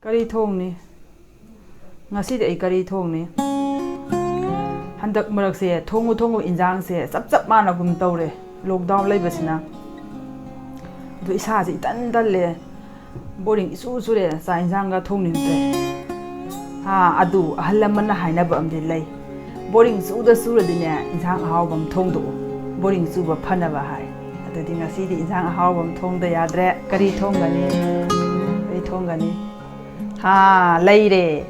Kari thongni ngasi de kari thongni handak marak se thongu injang se chap mana gum tawre lockdown lai basina do isa ji tan dalle boring isu sure sa injang ga thongning te ha adu ahallaman na haina ba amdi lai boring su da sura dine injang haw bam thong do boring su ba phana ba hai adadi ngasi di injang haw bam thong da yadre kari thongani ha leire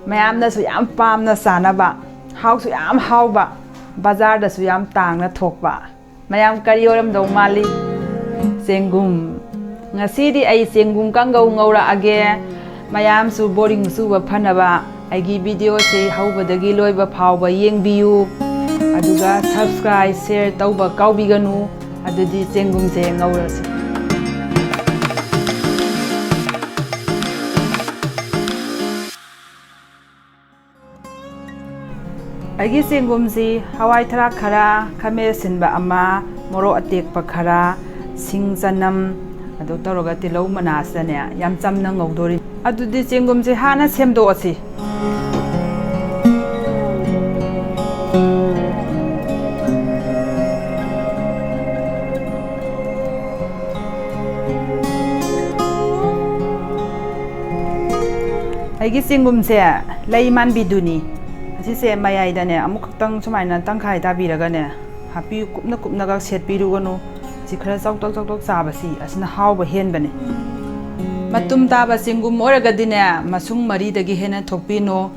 mayam na su yam pam na sana ba haw su yam haw ba bazar da su yam tang na thok ba mayam kari oram do mali sengum ngasi di ai sengum kangau ngaura age mayam su boring su ba phana ba aigi video se hawbadagi loiba phawba yengbiyu aduga subscribe share tauba kaubiganu adudi sengum se ngaurasi Aigi sengum si hawai thrak khara khame sinba ama moro atekpa khara sing chanam adu toroga tilou manasane yam chamna ngawdori adudi sengum si hana semdo asi Aigi sengum se leiman biduni se mayai da ne amuk tang sumaina tangkhai da biraga ne happy kupna ga set piruganu si khara chok sabasi asna hawba hen bane matum ta ba singum oraga dine masung mari dagi hena thokpino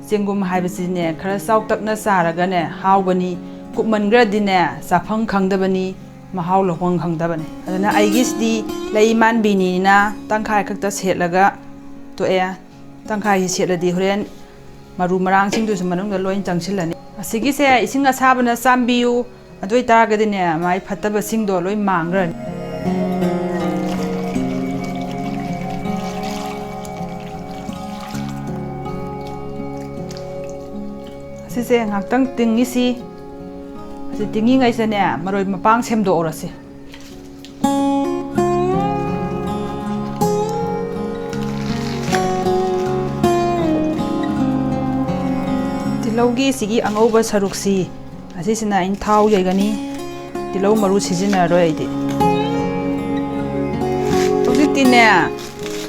singum haibasi ne khara chok na saraga ne hawbani kupman gra dine safang khangdabani mahaw lohong khangdabani adana aigis di leiman bini na tangkhai khakta setlaga to e tangkhai setladi horen maru marang sing du manung da loin changsilani asigi se ising asabana sambiu adoi taragadi ne mai phataba sing do loi mangran asise ngaktang tingi si asi tingi ngai se ne maroi mapang semdo orasi Tilaugi sigi angauba saruksi asisina in thau yaigani tilau maru sijina roi aidi hojikti ne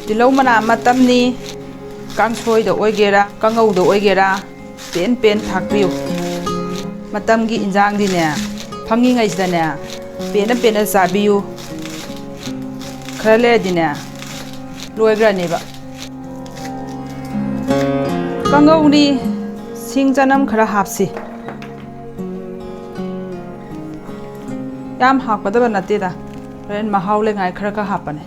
tilau mana matamni kangsoi da oigera kangau da oigera pen thakpiu matamgi injang di ne phangi ngai sida ne pen sabiu khale di ne loigra ne ba kangau ni sing janam khara hapsi yam hakpadaba nate da ren mahaw le ngai khara ka hapane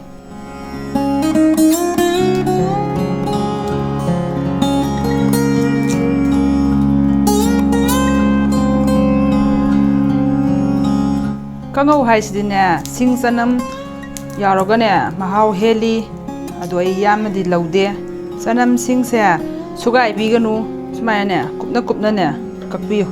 kangau hai sidine sing janam yaroga ne mahaw heli adoi yamdi laude janam sing se sugai biganu Sumaya kupna ne kakbiyo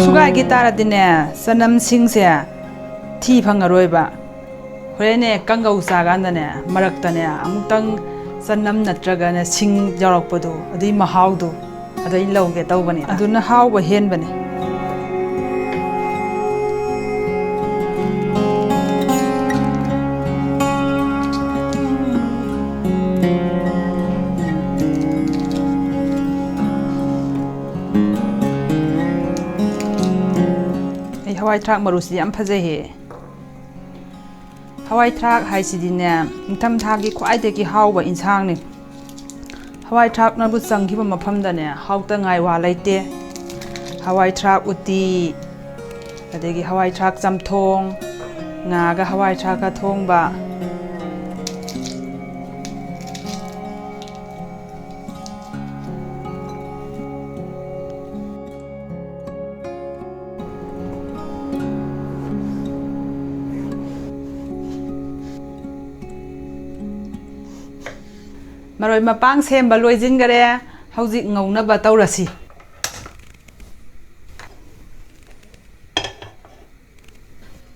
Sugai gitara dine sanam sing se thi phangaroi ba horene kangau saganda ne marakta ne amutang sanam natraga ne sing jarokpadu adui mahaudu adai lauge tawbani aduna hawba henbani Hawai thrak marusi am phaje he Hawai thrak hai sidine intham thagi khwai de ki hawba insang ni Hawai thrak na bu changhi ba mafam da ne hawta ngai wa laite Hawai thrak uti adegi Hawai thrak chamthong nga ga Hawai thrak ka thong ba Maroi mapang semba loijin gare hauji ngauna ba taurasi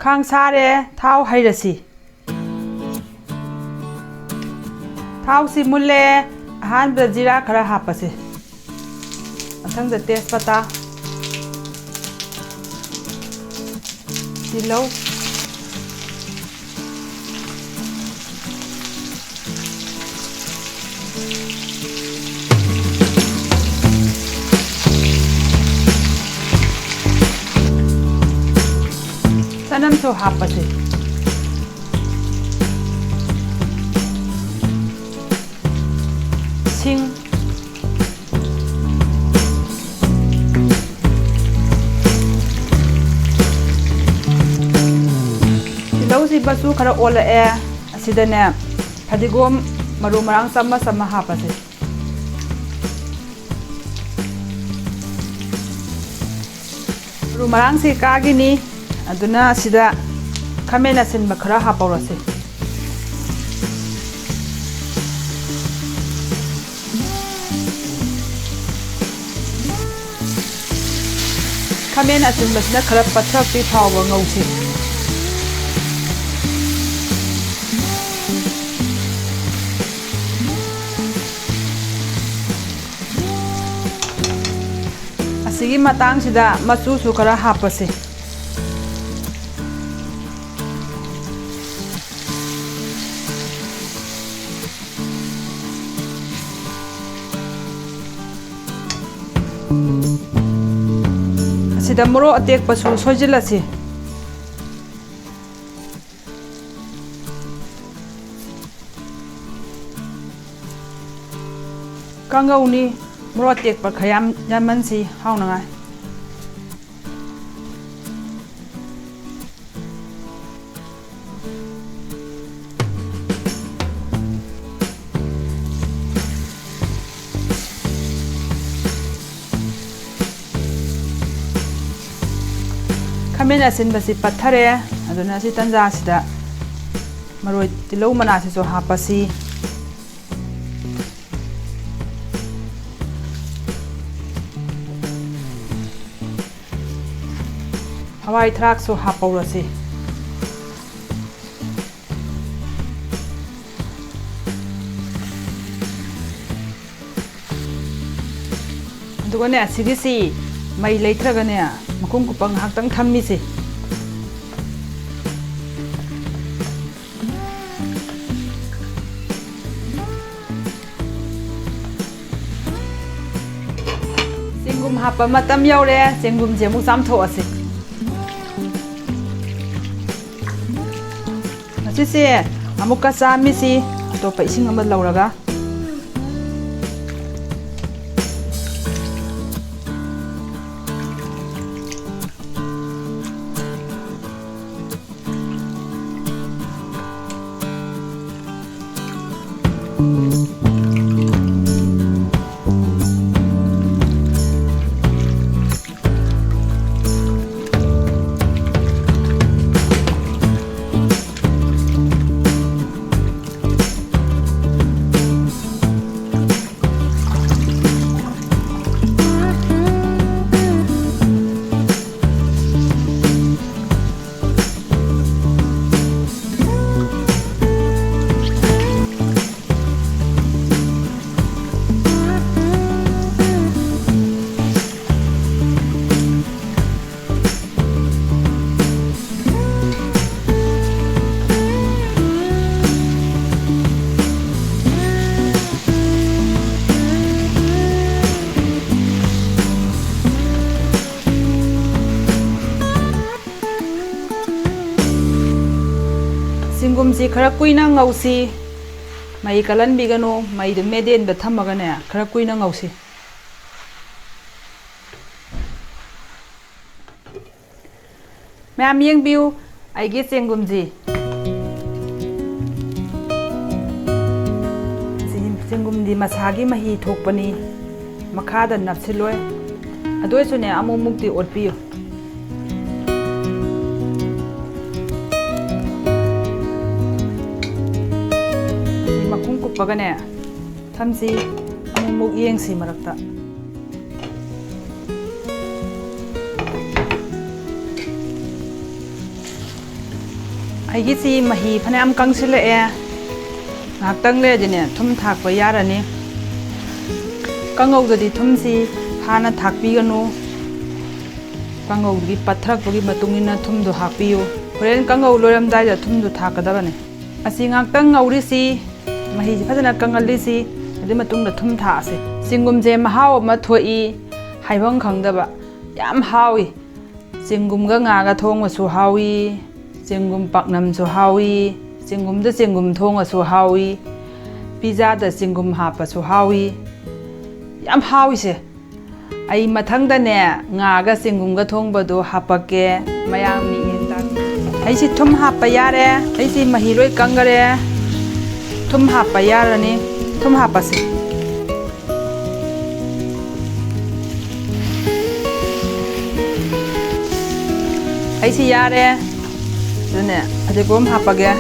ꯈꯥꯡ ꯁꯥꯔꯦ ꯊꯥꯎ ꯍꯩꯔꯁꯤ ꯊꯥꯎꯁꯤ ꯃꯨꯜꯂꯦ ꯑꯍꯥꯟꯕꯗ ꯖꯤꯔꯥ ꯈꯔ ꯍꯥꯞꯄꯁꯤ ꯃꯊꯪꯗ ꯇꯦꯖꯄꯇꯥ ꯇꯤꯜꯍꯧ ꯆꯅꯝꯁꯨ ꯍꯥꯞꯄꯁꯤ ꯁꯤꯡ ꯇꯤꯜꯍꯧꯁꯤ ꯃꯆꯨ ꯈꯔ ꯑꯣꯜꯂꯛꯑꯦ ꯑꯁꯤꯗꯅꯦ ꯐꯗꯤꯒꯣꯝ ꯃꯔꯨ ꯃꯔꯥꯡ ꯆꯝꯃꯁ ꯑꯃ ꯍꯥꯞꯄꯁꯤ ꯃꯔꯨ ꯃꯔꯥꯡꯁꯤ ꯀꯥꯒꯤꯅꯤ ꯑꯗꯨꯅ ꯑꯁꯤꯗ ꯈꯥꯃꯦꯟ ꯑꯁꯤꯟꯕ ꯈꯔ ꯍꯥꯞꯄꯧꯔꯁꯤ ꯈꯥꯃꯦꯟ ꯑꯁꯤꯟꯕꯁꯤꯅ ꯈꯔ ꯄꯠꯊꯔꯛꯄꯤ ꯐꯥꯎꯕ ꯉꯧꯁꯤ ꯑꯁꯤꯒꯤ ꯃꯇꯥꯡꯁꯤꯗ ꯃꯆꯨꯁꯨ ꯈꯔ ꯍꯥꯞꯄꯁꯤ ꯑꯁꯤꯗ ꯃꯣꯔꯣꯛ ꯑꯇꯦꯛꯄꯁꯨ ꯁꯣꯏꯖꯤꯜꯂꯁꯤ ꯀꯥꯡꯉꯧꯅꯤ ꯃꯣꯔꯣꯛ ꯑꯇꯦꯛꯄ ꯈꯔ ꯌꯥꯝꯃꯟꯁꯤ ꯍꯥꯎꯅꯉꯥꯏ ꯈꯥꯃꯦꯟ ꯑꯁꯤꯟꯕꯁꯤ ꯄꯠꯊꯔꯦ ꯑꯗꯨꯅ ꯁꯤ ꯇꯟꯖꯥꯁꯤꯗ ꯃꯔꯣꯏ ꯇꯤꯜꯍꯧ ꯃꯅꯥꯁꯤꯁꯨ ꯍꯥꯞꯄꯁꯤ ꯍꯋꯥꯏ ꯊꯔꯥꯛꯁꯨ ꯍꯥꯞꯄꯧꯔꯁꯤ ꯑꯗꯨꯒꯅꯦ ꯑꯁꯤꯒꯤꯁꯤ ꯃꯩ ꯂꯩꯇ꯭ꯔꯒꯅꯦ ꯃꯈꯨꯝ ꯀꯨꯞꯄ ꯉꯥꯏꯍꯥꯛꯇꯪ ꯊꯝꯃꯤꯁꯤ ꯆꯦꯡꯒꯨꯝ ꯍꯥꯞꯄ ꯃꯇꯝ ꯌꯧꯔꯦ ꯆꯦꯡꯒꯨꯝꯁꯦ ꯑꯃꯨꯛ ꯆꯥꯝꯊꯣꯛꯑꯁꯤ ꯃꯁꯤꯁꯦ ꯑꯃꯨꯛꯀ ꯆꯥꯝꯃꯤꯁꯤ ꯑꯇꯣꯞꯄ ꯏꯁꯤꯡ ꯑꯃ ꯂꯧꯔꯒ ꯆꯦꯡꯒꯨꯝꯁꯤ ꯈꯔ ꯀꯨꯏꯅ ꯉꯧꯁꯤ ꯃꯩ ꯀꯜꯍꯟꯕꯤꯒꯅꯨ ꯃꯩꯗꯨ ꯃꯦꯗꯤꯌꯝꯗ ꯊꯝꯃꯒꯅꯦ ꯈꯔ ꯀꯨꯏꯅ ꯉꯧꯁꯤ ꯃꯌꯥꯝ ꯌꯦꯡꯕꯤꯌꯨ ꯑꯩꯒꯤ ꯆꯦꯡꯒꯨꯝꯁꯤ ꯆꯦꯡꯒꯨꯝꯗꯤ ꯃꯁꯥꯒꯤ ꯃꯍꯤ ꯊꯣꯛꯄꯅꯤ ꯃꯈꯥꯗ ꯅꯞꯁꯤꯜꯂꯣꯏ ꯑꯗꯨ ꯑꯣꯏꯁꯨꯅꯦ ꯑꯃꯨꯛ ꯃꯨꯛꯇꯤ ꯑꯣꯠꯄꯤꯌꯨ ꯃꯈꯨꯝ ꯀꯨꯞꯄꯒꯅꯦ ꯊꯝꯁꯤ ꯑꯃꯨꯛ ꯌꯦꯡꯁꯤ ꯃꯔꯛꯇ ꯑꯩꯒꯤꯁꯤ ꯃꯍꯤ ꯐꯅꯌꯥꯝ ꯀꯪꯁꯤꯜꯂꯛꯑꯦ ꯉꯥꯏꯍꯥꯛꯇꯪ ꯂꯩꯔꯗꯤꯅꯦ ꯊꯨꯝ ꯊꯥꯛꯄ ꯌꯥꯔꯅꯤ ꯀꯥꯡꯉꯧꯗꯗꯤ ꯊꯨꯝꯁꯤ ꯍꯥꯟꯅ ꯊꯥꯛꯄꯤꯒꯅꯨ ꯀꯥꯡꯉꯧꯒꯤ ꯄꯠꯊꯔꯛꯄꯒꯤ ꯃꯇꯨꯡ ꯏꯟꯅ ꯊꯨꯝꯗꯣ ꯍꯥꯞꯄꯤꯌꯨ ꯍꯣꯔꯦꯟ ꯀꯥꯡꯉꯧ ꯂꯣꯏꯔꯝꯗꯥꯏꯗ ꯊꯨꯝꯗꯣ ꯊꯥꯛꯀꯗꯕꯅꯤ ꯑꯁꯤ ꯉꯥꯛꯇꯪ ꯉꯧꯔꯤꯁꯤ ꯃꯍꯤꯁꯤ ꯐꯖꯅ ꯀꯪꯍꯜꯂꯤꯁꯤ ꯑꯗꯨꯏ ꯃꯇꯨꯡꯗ ꯊꯨꯝ ꯊꯥꯛꯑꯁꯤ ꯆꯦꯡꯒꯨꯝꯁꯦ ꯃꯍꯥꯎ ꯑꯃ ꯊꯣꯛꯏ ꯍꯥꯏꯐꯝ ꯈꯪꯗꯕ ꯌꯥꯝ ꯍꯥꯎꯏ ꯆꯦꯡꯒꯨꯝꯒ ꯉꯥꯒ ꯊꯣꯡꯕꯁꯨ ꯍꯥꯎꯏ ꯆꯦꯡꯒꯨꯝ ꯄꯥꯛꯅꯝꯁꯨ ꯍꯥꯎꯏ ꯆꯦꯡꯒꯨꯝꯗ ꯆꯦꯡꯒꯨꯝ ꯊꯣꯡꯉꯁꯨ ꯍꯥꯎꯏ ꯄꯤꯖꯥꯗ ꯆꯦꯡꯒꯨꯝ ꯍꯥꯞꯄꯁꯨ ꯍꯥꯎꯏ ꯌꯥꯝ ꯍꯥꯎꯏꯁꯦ ꯑꯩ ꯃꯊꯪꯗꯅꯦ ꯉꯥꯒ ꯆꯦꯡꯒꯨꯝꯒ ꯊꯣꯡꯕꯗꯣ ꯍꯥꯞꯄꯛꯀꯦ ꯃꯌꯥꯝ ꯑꯩꯁꯤ ꯊꯨꯝ ꯍꯥꯞꯄ ꯌꯥꯔꯦ ꯑꯩꯁꯤ ꯃꯍꯤ ꯂꯣꯏ ꯀꯪꯈꯔꯦ ꯊꯨꯝ ꯍꯥꯞꯄ ꯌꯥꯔꯅꯤ ꯊꯨꯝ ꯍꯥꯞꯄꯁꯤ ꯑꯩꯁꯤ ꯌꯥꯔꯦ ꯑꯗꯨꯅꯦ ꯐꯗꯤꯒꯣꯝ ꯍꯥꯞꯄꯒꯦ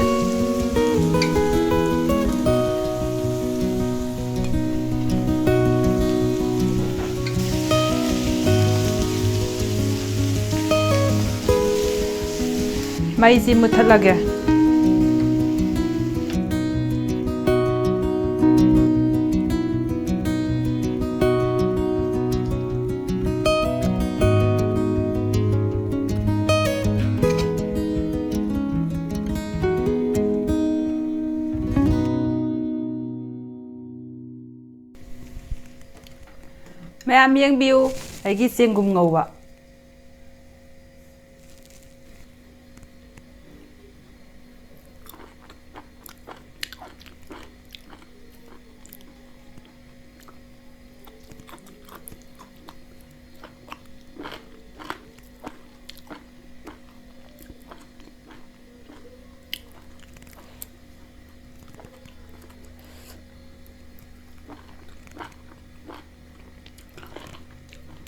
ꯃꯩꯁꯤ ꯃꯨꯠꯊꯠꯂꯒꯦ ꯃꯌꯥꯝ ꯌꯦꯡꯕꯤꯌꯨ ꯑꯩꯒꯤ ꯆꯦꯡꯒꯨꯝ ꯉꯧꯕ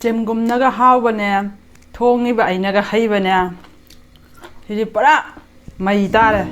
ꯆꯦꯡꯒꯨꯝꯅꯒ ꯍꯥꯎꯕꯅꯦ ꯊꯣꯡꯉꯤꯕ ꯑꯩꯅꯒ ꯍꯩꯕꯅꯦ ꯁꯤꯗꯤ ꯄꯨꯔꯥ ꯃꯩ ꯇꯥꯔꯦ